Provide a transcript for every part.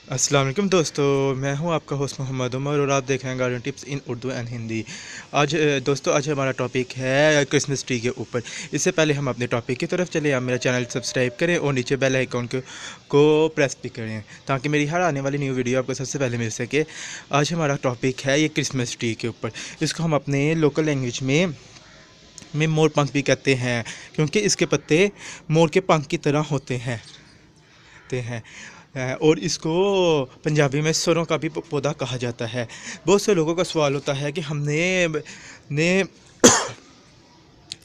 अस्सलाम वालेकुम दोस्तों, मैं हूं आपका होस्ट मोहम्मद उमर और आप देख रहे हैं garden tips in Urdu and Hindi. आज हमारा टॉपिक है क्रिसमस ट्री के ऊपर। इससे पहले हम अपने टॉपिक की तरफ चले, आप मेरा चैनल सब्सक्राइब करें और नीचे बेल आइकॉन को प्रेस भी करें ताकि मेरी हर आने वाली न्यू वीडियो आपको सबसे पहले मिल सके। आज हमारा टॉपिक है ये क्रिसमस ट्री के ऊपर। इसको हम अपने लोकल लैंग्वेज में मोर पंख भी कहते हैं, क्योंकि इसके पत्ते मोर के पंख की तरह होते हैं। और इसको पंजाबी में सरों का भी पौधा कहा जाता है। बहुत से लोगों का सवाल होता है कि हमने ने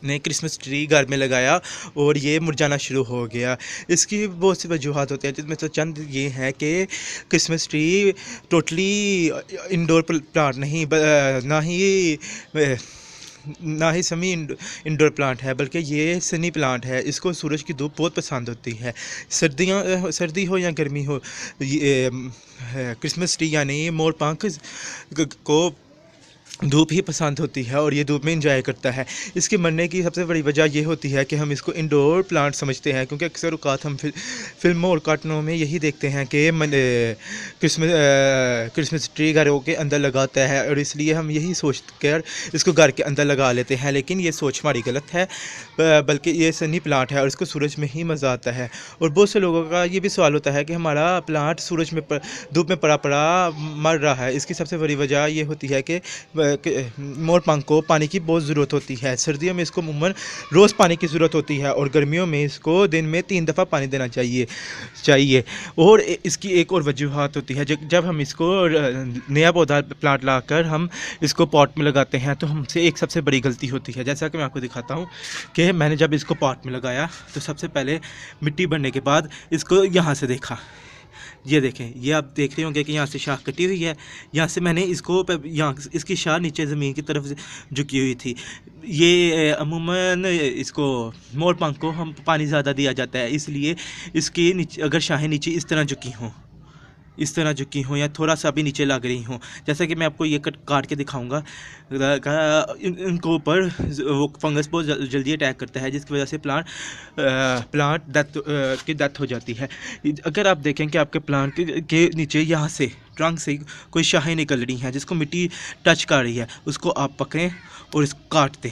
ने क्रिसमस ट्री घर में लगाया और ये मुरझाना शुरू हो गया। इसकी बहुत सी वजूहत होती हैं, जिसमें से चंद ये हैं कि Christmas tree totally indoor plant नहीं, ना ही सेमी इंडोर प्लांट है, बल्कि ये सनी प्लांट है। इसको सूरज की धूप बहुत पसंद होती है। सर्दी हो या गर्मी हो, ये क्रिसमस ट्री यानी मोर पंख को धूप ही पसंद होती है और ये धूप में इंजॉय करता है। इसके मरने की सबसे बड़ी वजह ये होती है कि हम इसको इंडोर प्लांट समझते हैं, क्योंकि अक्सर औक़ात हम फिल्मों और कार्टूनों में यही देखते हैं कि क्रिसमस ट्री घरों के अंदर लगाता है और इसलिए हम यही सोच कर इसको घर के अंदर लगा लेते हैं। लेकिन ये सोच हमारी गलत है, बल्कि ये सनी प्लांट है और इसको सूरज में ही मज़ा आता है। और बहुत से लोगों का ये भी सवाल होता है कि हमारा प्लांट सूरज में धूप में पड़ा पड़ा मर रहा है। इसकी सबसे बड़ी वजह ये होती है कि मोर पंख को पानी की बहुत ज़रूरत होती है। सर्दियों में इसको अमूमन रोज़ पानी की ज़रूरत होती है और गर्मियों में इसको दिन में 3 दफ़ा पानी देना चाहिए। और इसकी एक और वजूहत होती है, जब हम इसको नया पौधा प्लांट लाकर हम इसको पॉट में लगाते हैं तो हमसे एक सबसे बड़ी गलती होती है। जैसा कि मैं आपको दिखाता हूँ कि मैंने जब इसको पॉट में लगाया तो सबसे पहले मिट्टी भरने के बाद इसको यहाँ से देखा। ये देखें, ये आप देख रहे होंगे कि यहाँ से शाख कटी हुई है। यहाँ से मैंने इसको यहाँ इसकी शाख नीचे ज़मीन की तरफ झुकी हुई थी। ये अमूमन इसको मोर पंख को हम पानी ज़्यादा दिया जाता है, इसलिए इसकी नीचे अगर शाखें नीचे इस तरह झुकी हों या थोड़ा सा भी नीचे लग रही हों, जैसा कि मैं आपको ये काट के दिखाऊंगा, इनको ऊपर वो फंगस बहुत जल्दी अटैक करता है, जिसकी वजह से प्लांट डेथ हो जाती है। अगर आप देखें कि आपके प्लांट के नीचे यहाँ से ट्रंक से कोई शाखें निकल रही हैं जिसको मिट्टी टच कर रही है, उसको आप पकड़ें और इसको काट दें,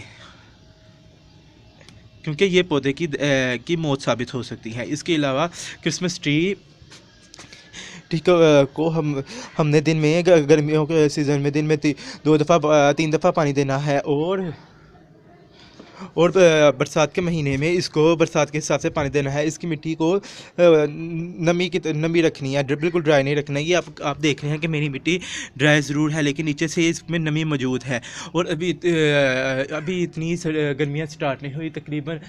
क्योंकि ये पौधे की मौत साबित हो सकती है। इसके अलावा क्रिसमस ट्री ठीक को हमने दिन में गर्मियों के सीज़न में दिन में 3 दफ़ा पानी देना है और बरसात के महीने में इसको बरसात के हिसाब से पानी देना है। इसकी मिट्टी को नमी रखनी है, बिल्कुल ड्राई नहीं रखना है। ये आप देख रहे हैं कि मेरी मिट्टी ड्राई ज़रूर है, लेकिन नीचे से इसमें नमी मौजूद है। और अभी इतनी गर्मियाँ स्टार्ट नहीं हुई, तकरीबन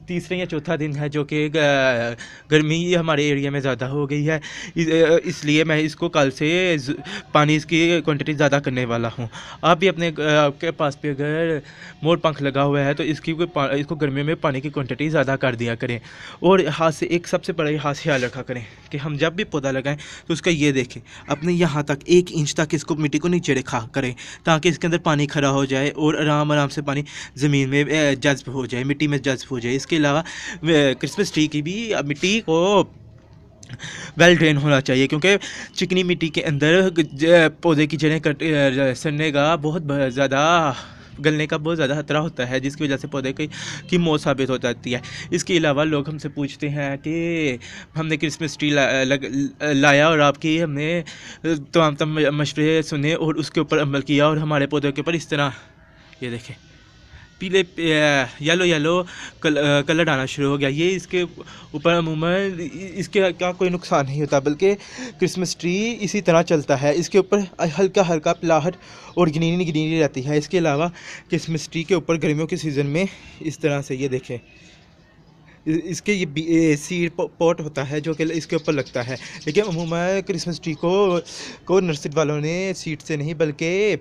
तीसरा या चौथा दिन है जो कि गर्मी हमारे एरिया में ज़्यादा हो गई है। इसलिए मैं इसको कल से पानी इसकी क्वांटिटी ज़्यादा करने वाला हूँ। आप भी आपके पास पे अगर मोर पंख लगा हुआ है तो इसको गर्मियों में पानी की क्वांटिटी ज़्यादा कर दिया करें। और हाथ से एक सबसे बड़ा हाथ से ख्याल रखा करें कि हम जब भी पौधा लगाएं तो उसका ये देखें, अपने यहाँ तक 1 इंच तक इसको मिट्टी को नीचे रखा करें, ताकि इसके अंदर पानी खड़ा हो जाए और आराम से पानी ज़मीन में जज्ब हो जाए, मिट्टी में जज्ब हो जाए। इसके अलावा क्रिसमस ट्री की भी मिट्टी को वेल ड्रेन होना चाहिए, क्योंकि चिकनी मिट्टी के अंदर पौधे की जड़ें सड़ने का गलने का बहुत ज़्यादा खतरा होता है, जिसकी वजह से पौधे की मौत साबित हो जाती है। इसके अलावा लोग हमसे पूछते हैं कि हमने क्रिसमस ट्री लाया और आपकी हमने तमाम मशवरे सुने और उसके ऊपर अमल किया और हमारे पौधों के ऊपर इस तरह ये देखें पीले येलो कलर आना शुरू हो गया। ये इसके ऊपर अमूमन इसके का कोई नुकसान नहीं होता, बल्कि क्रिसमस ट्री इसी तरह चलता है। इसके ऊपर हल्का हल्का पिलाहट और ग्रीनरी रहती है। इसके अलावा क्रिसमस ट्री के ऊपर गर्मियों के सीज़न में इस तरह से ये देखें, इसके ये सीड पॉट होता है जो कि इसके ऊपर लगता है। लेकिन अमूमन क्रिसमस ट्री को नर्सरी वालों ने सीड से नहीं बल्कि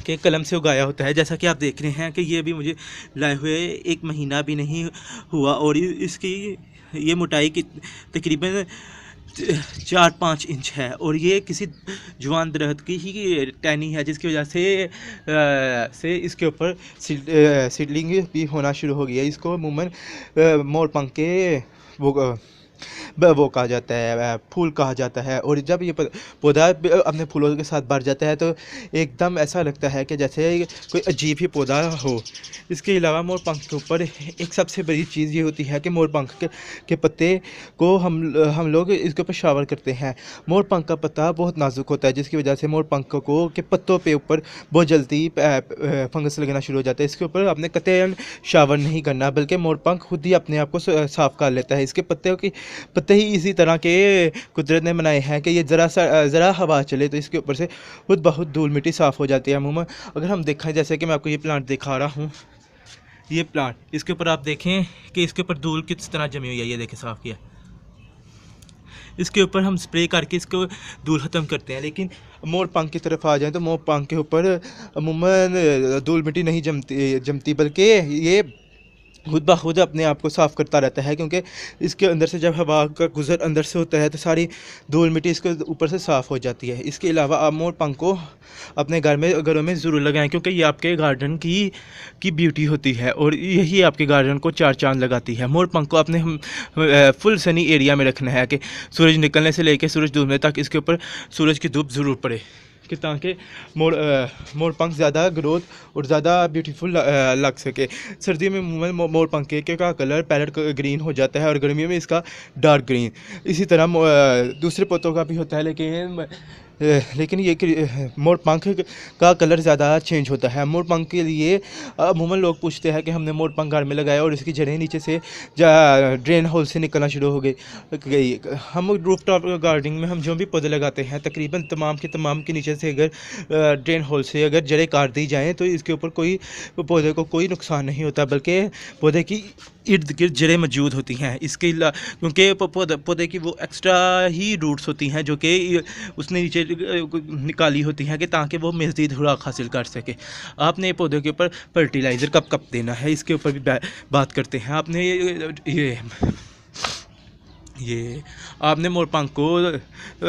के कलम से उगाया होता है। जैसा कि आप देख रहे हैं कि ये भी मुझे लाए हुए 1 महीना भी नहीं हुआ और इसकी ये मोटाई की तकरीबन 4-5 इंच है और ये किसी जवान दरख्त की ही टहनी है, जिसकी वजह से इसके ऊपर सीडलिंग भी होना शुरू हो गया। इसको अमूमन मोर पंख के वो वो कहा जाता है फूल कहा जाता है। और जब ये पौधा अपने फूलों के साथ भर जाता है तो एकदम ऐसा लगता है कि जैसे कोई अजीब ही पौधा हो। इसके अलावा मोर पंख के ऊपर एक सबसे बड़ी चीज़ ये होती है कि मोर पंख के पत्ते को हम लोग इसके ऊपर शावर करते हैं। मोर पंख का पत्ता बहुत नाजुक होता है, जिसकी वजह से मोर पंख को के पत्तों पे ऊपर बहुत जल्दी फंगस लगना शुरू हो जाता है। इसके ऊपर आपने कतई शावर नहीं करना, बल्कि मोर पंख खुद ही अपने आप को साफ कर लेता है। इसके पत्ते ही इसी तरह के कुदरत ने बनाए हैं कि ये ज़रा हवा चले तो इसके ऊपर से खुद बहुत धूल मिट्टी साफ़ हो जाती है। अमूमन अगर हम देखें, जैसे कि मैं आपको ये प्लांट दिखा रहा हूँ, ये प्लांट, इसके ऊपर आप देखें कि इसके ऊपर धूल किस तरह जमी हुई है। ये देखें, साफ़ किया। इसके ऊपर हम स्प्रे करके इसको धूल ख़त्म करते हैं। लेकिन मोर पंख की तरफ आ जाएं तो मोर पंख के ऊपर अमूमन धूल मिट्टी नहीं जमती, बल्कि ये खुद ब खुद अपने आप को साफ़ करता रहता है, क्योंकि इसके अंदर से जब हवा का गुज़र अंदर से होता है तो सारी धूल मिट्टी इसके ऊपर से साफ़ हो जाती है। इसके अलावा आप मोर पंख को अपने घरों में ज़रूर लगाएं, क्योंकि ये आपके गार्डन की ब्यूटी होती है और यही आपके गार्डन को चार चांद लगाती है। मोर पंख को अपने फुल सनी एरिया में रखना है कि सूरज निकलने से लेकर सूरज डूबने तक इसके ऊपर सूरज की धूप ज़रूर पड़े, कि ताकि मोर पंख ज़्यादा ग्रोथ और ज़्यादा ब्यूटीफुल लग सके। सर्दियों में मोर पंख के का कलर पैरेट ग्रीन हो जाता है और गर्मियों में इसका डार्क ग्रीन। इसी तरह दूसरे पौधों का भी होता है, लेकिन ये मोर पंख का कलर ज़्यादा चेंज होता है। मोर पंख के लिए अमूमन लोग पूछते हैं कि हमने मोर पंख घर में लगाया और इसकी जड़ें नीचे से ड्रेन होल से निकलना शुरू हो गई। हम रूफटॉप गार्डनिंग में हम जो भी पौधे लगाते हैं, तकरीबन तमाम के नीचे से अगर ड्रेन होल से अगर जड़ें काट दी जाएँ तो इसके ऊपर पौधे को कोई नुकसान नहीं होता, बल्कि पौधे की इर्द गिर्द जड़ें मौजूद होती हैं। क्योंकि पौधे की वो एक्स्ट्रा ही रूट्स होती हैं जो कि उसने नीचे निकाली होती हैं, कि ताकि वो मज़ीद खुराक हासिल कर सके। आपने पौधे के ऊपर फर्टिलाइज़र कब देना है, इसके ऊपर भी बात करते हैं। आपने मोर पंख को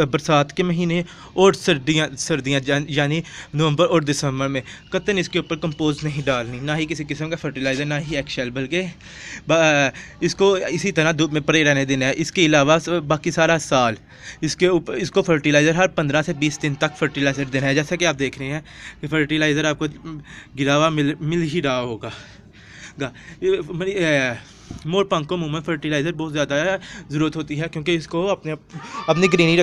बरसात के महीने और सर्दियाँ यानी नवंबर और दिसंबर में कतई इसके ऊपर कंपोस्ट नहीं डालनी, ना ही किसी किस्म का फर्टिलाइज़र, ना ही एक्शेल, बल्कि इसको इसी तरह धूप में पड़े रहने देना है। इसके अलावा बाकी सारा साल इसको फर्टिलाइज़र हर 15 से 20 दिन तक फर्टिलाइज़र देना है। जैसा कि आप देख रहे हैं कि फर्टिलाइज़र आपको गिरा हुआ मिल ही रहा होगा। मोर पंख को मुँह में फर्टिलाइज़र बहुत ज़्यादा ज़रूरत होती है, क्योंकि इसको अपनी ग्रीनरी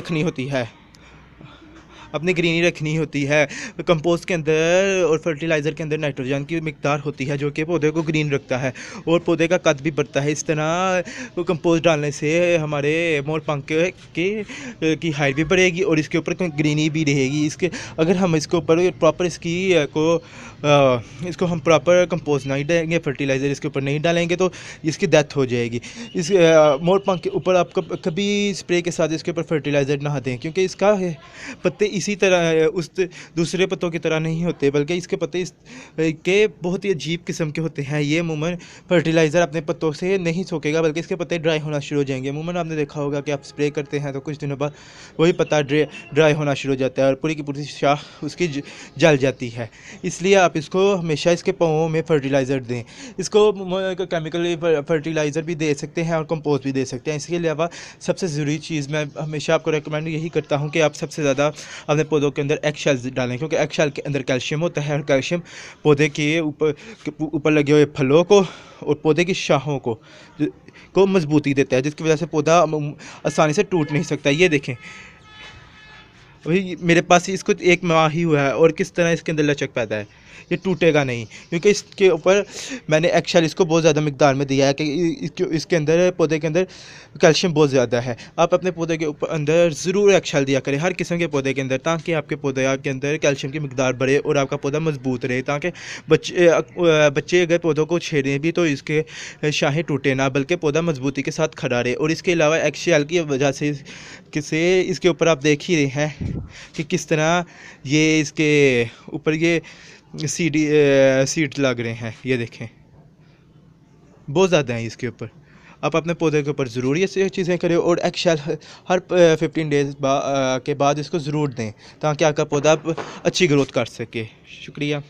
रखनी होती है। कंपोस्ट के अंदर और फर्टिलाइज़र के अंदर नाइट्रोजन की मिकदार होती है, जो कि पौधे को ग्रीन रखता है और पौधे का कद भी बढ़ता है। इस तरह कंपोस्ट डालने से हमारे मोर पंख की हाइट भी बढ़ेगी और इसके ऊपर ग्रीनरी भी रहेगी। अगर हम इसके ऊपर प्रॉपर इसको हम प्रॉपर कंपोस्ट नहीं डालेंगे, फर्टिलाइज़र इसके ऊपर नहीं डालेंगे तो इसकी डेथ हो जाएगी। मोर पंख के ऊपर आप कभी स्प्रे के साथ इसके ऊपर फर्टिलाइज़र ना दें, क्योंकि इसका पत्ते इसी तरह उस दूसरे पत्तों की तरह नहीं होते, बल्कि इसके पत्ते के बहुत ही अजीब किस्म के होते हैं। ये अमूमन फर्टिलाइज़र अपने पत्तों से नहीं सोखेगा, बल्कि इसके पत्ते ड्राई होना शुरू हो जाएंगे। अमूमन आपने देखा होगा कि आप स्प्रे करते हैं तो कुछ दिनों बाद वही पत्ता ड्राई होना शुरू हो जाता है और पूरी की पूरी शाख उसकी जल जाती है। इसलिए आप इसको हमेशा इसके पौधों में फर्टिलाइज़र दें। इसको केमिकल फर्टिलाइज़र भी दे सकते हैं और कंपोस्ट भी दे सकते हैं। इसके अलावा सबसे ज़रूरी चीज़ मैं हमेशा आपको रेकमेंड यही करता हूँ कि आप सबसे ज़्यादा अपने पौधों के अंदर एग शेल्स डालें, क्योंकि एग शेल के अंदर कैल्शियम होता है और कैल्शियम पौधे के ऊपर लगे हुए फलों को और पौधे की शाखों को मजबूती देता है, जिसकी वजह से पौधा आसानी से टूट नहीं सकता। ये देखें, वही मेरे पास इसको 1 माह ही हुआ है और किस तरह इसके अंदर लचक पैदा है। ये टूटेगा नहीं, क्योंकि इसके ऊपर मैंने एक्शेल इसको बहुत ज़्यादा मिकदार में दिया है कि इसके अंदर पौधे के अंदर कैल्शियम बहुत ज़्यादा है। आप अपने पौधे के ऊपर अंदर ज़रूर एक्शेल दिया करें, हर किस्म के पौधे के अंदर, ताकि आपके पौधे के अंदर कैल्शियम की मिकदार बढ़े और आपका पौधा मजबूत रहे, ताकि बच्चे अगर पौधों को छेड़ें भी तो इसके शाखें टूटे ना, बल्कि पौधा मजबूती के साथ खड़ा रहे। और इसके अलावा एक्शेल की वजह से इसके ऊपर आप देख ही रहे हैं कि किस तरह ये इसके ऊपर ये सीड लग रहे हैं। ये देखें, बहुत ज़्यादा हैं इसके ऊपर। आप अपने पौधे के ऊपर ज़रूर ये चीज़ें करें और एक्शेल हर 15 डेज़ के बाद इसको ज़रूर दें, ताकि आपका पौधा अच्छी ग्रोथ कर सके। शुक्रिया।